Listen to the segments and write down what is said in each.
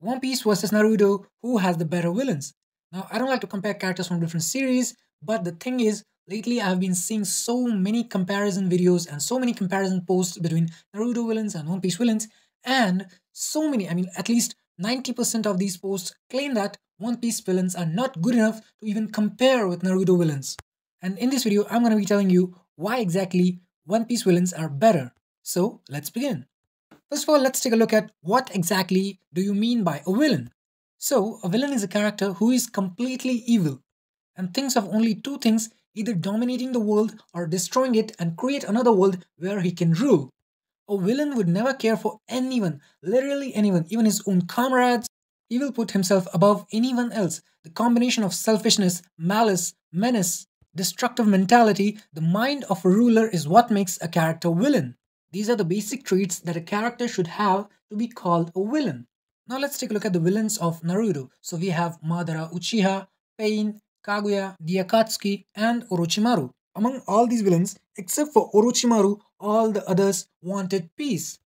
One Piece versus Naruto, who has the better villains? Now, I don't like to compare characters from different series, but the thing is, lately I've been seeing so many comparison videos and so many comparison posts between Naruto villains and One Piece villains, and so many, at least 90% of these posts claim that One Piece villains are not good enough to even compare with Naruto villains. And in this video, I'm going to be telling you why exactly One Piece villains are better. So, let's begin. First of all, let's take a look at what exactly do you mean by a villain. So, a villain is a character who is completely evil and thinks of only two things, either dominating the world or destroying it and create another world where he can rule. A villain would never care for anyone, literally anyone, even his own comrades. He will put himself above anyone else. The combination of selfishness, malice, menace, destructive mentality, the mind of a ruler is what makes a character villain. These are the basic traits that a character should have to be called a villain. Now let's take a look at the villains of Naruto. So we have Madara Uchiha, Pain, Kaguya, Gyakatsuki, and Orochimaru. Among all these villains, except for Orochimaru, all the others wanted peace.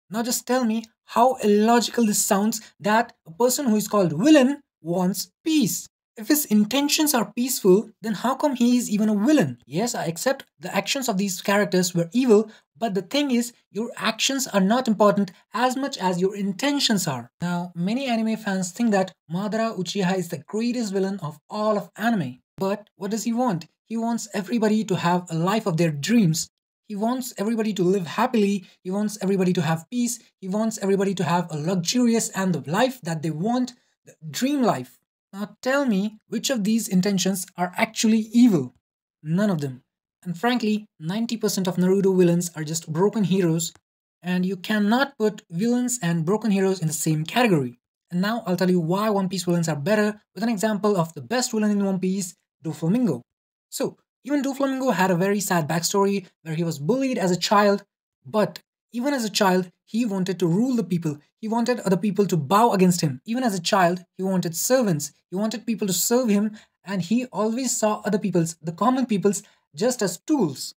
Now just tell me how illogical this sounds that a person who is called villain wants peace. If his intentions are peaceful, then how come he is even a villain? Yes, I accept the actions of these characters were evil, but the thing is, your actions are not important as much as your intentions are. Now, many anime fans think that Madara Uchiha is the greatest villain of all of anime. But what does he want? He wants everybody to have a life of their dreams. He wants everybody to live happily. He wants everybody to have peace. He wants everybody to have a luxurious and the life that they want, the dream life. Now tell me which of these intentions are actually evil? None of them. And frankly, 90% of Naruto villains are just broken heroes, and you cannot put villains and broken heroes in the same category. And now I'll tell you why One Piece villains are better with an example of the best villain in One Piece, Doflamingo. So, even Doflamingo had a very sad backstory where he was bullied as a child, but even as a child, he wanted to rule the people. He wanted other people to bow against him. Even as a child, he wanted servants. He wanted people to serve him, and he always saw other peoples, the common peoples, just as tools,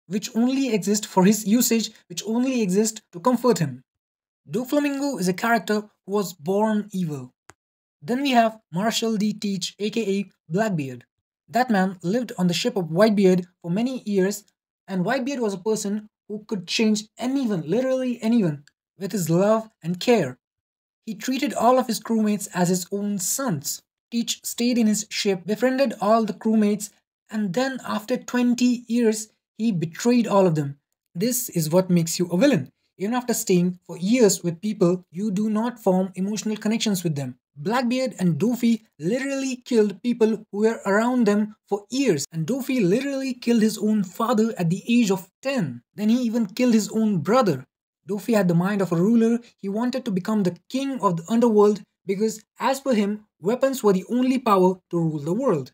which only exist for his usage, which only exist to comfort him. Doflamingo is a character who was born evil. Then we have Marshall D. Teach, aka Blackbeard. That man lived on the ship of Whitebeard for many years, and Whitebeard was a person who could change anyone, literally anyone, with his love and care. He treated all of his crewmates as his own sons. Teach stayed in his ship, befriended all the crewmates, and then after 20 years, he betrayed all of them. This is what makes you a villain. Even after staying for years with people, you do not form emotional connections with them. Blackbeard and Doffy literally killed people who were around them for years, and Doffy literally killed his own father at the age of 10. Then he even killed his own brother. Doffy had the mind of a ruler. He wanted to become the king of the underworld because, as per him, weapons were the only power to rule the world.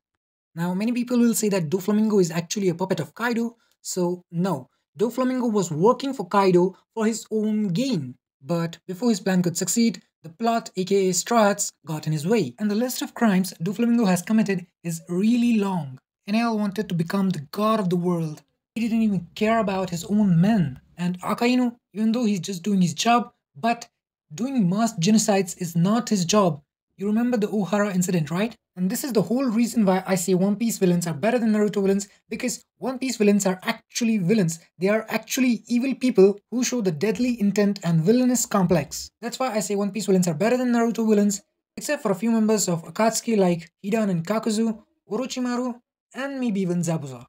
Now, many people will say that Doflamingo is actually a puppet of Kaido, so no. Doflamingo was working for Kaido for his own gain. But before his plan could succeed, the plot, aka Straw Hats, got in his way. And the list of crimes Doflamingo has committed is really long. NAL wanted to become the god of the world. He didn't even care about his own men. And Akainu, even though he's just doing his job, but doing mass genocides is not his job. You remember the Ohara incident, right? And this is the whole reason why I say One Piece villains are better than Naruto villains, because One Piece villains are actually villains. They are actually evil people who show the deadly intent and villainous complex. That's why I say One Piece villains are better than Naruto villains, except for a few members of Akatsuki like Hidan and Kakuzu, Orochimaru, and maybe even Zabuza.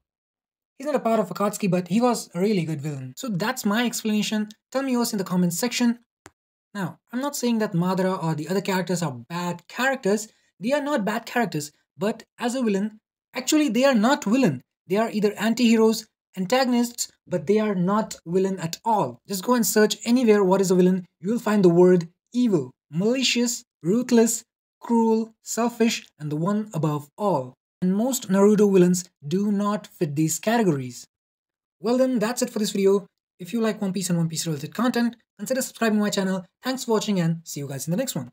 He's not a part of Akatsuki, but he was a really good villain. So that's my explanation. Tell me yours in the comments section. Now, I'm not saying that Madara or the other characters are bad characters. They are not bad characters, but as a villain, actually they are not villain. They are either anti-heroes, antagonists, but they are not villain at all. Just go and search anywhere what is a villain. You will find the word evil, malicious, ruthless, cruel, selfish, and the one above all. And most Naruto villains do not fit these categories. Well then, that's it for this video. If you like One Piece and One Piece related content, consider subscribing to my channel. Thanks for watching and see you guys in the next one.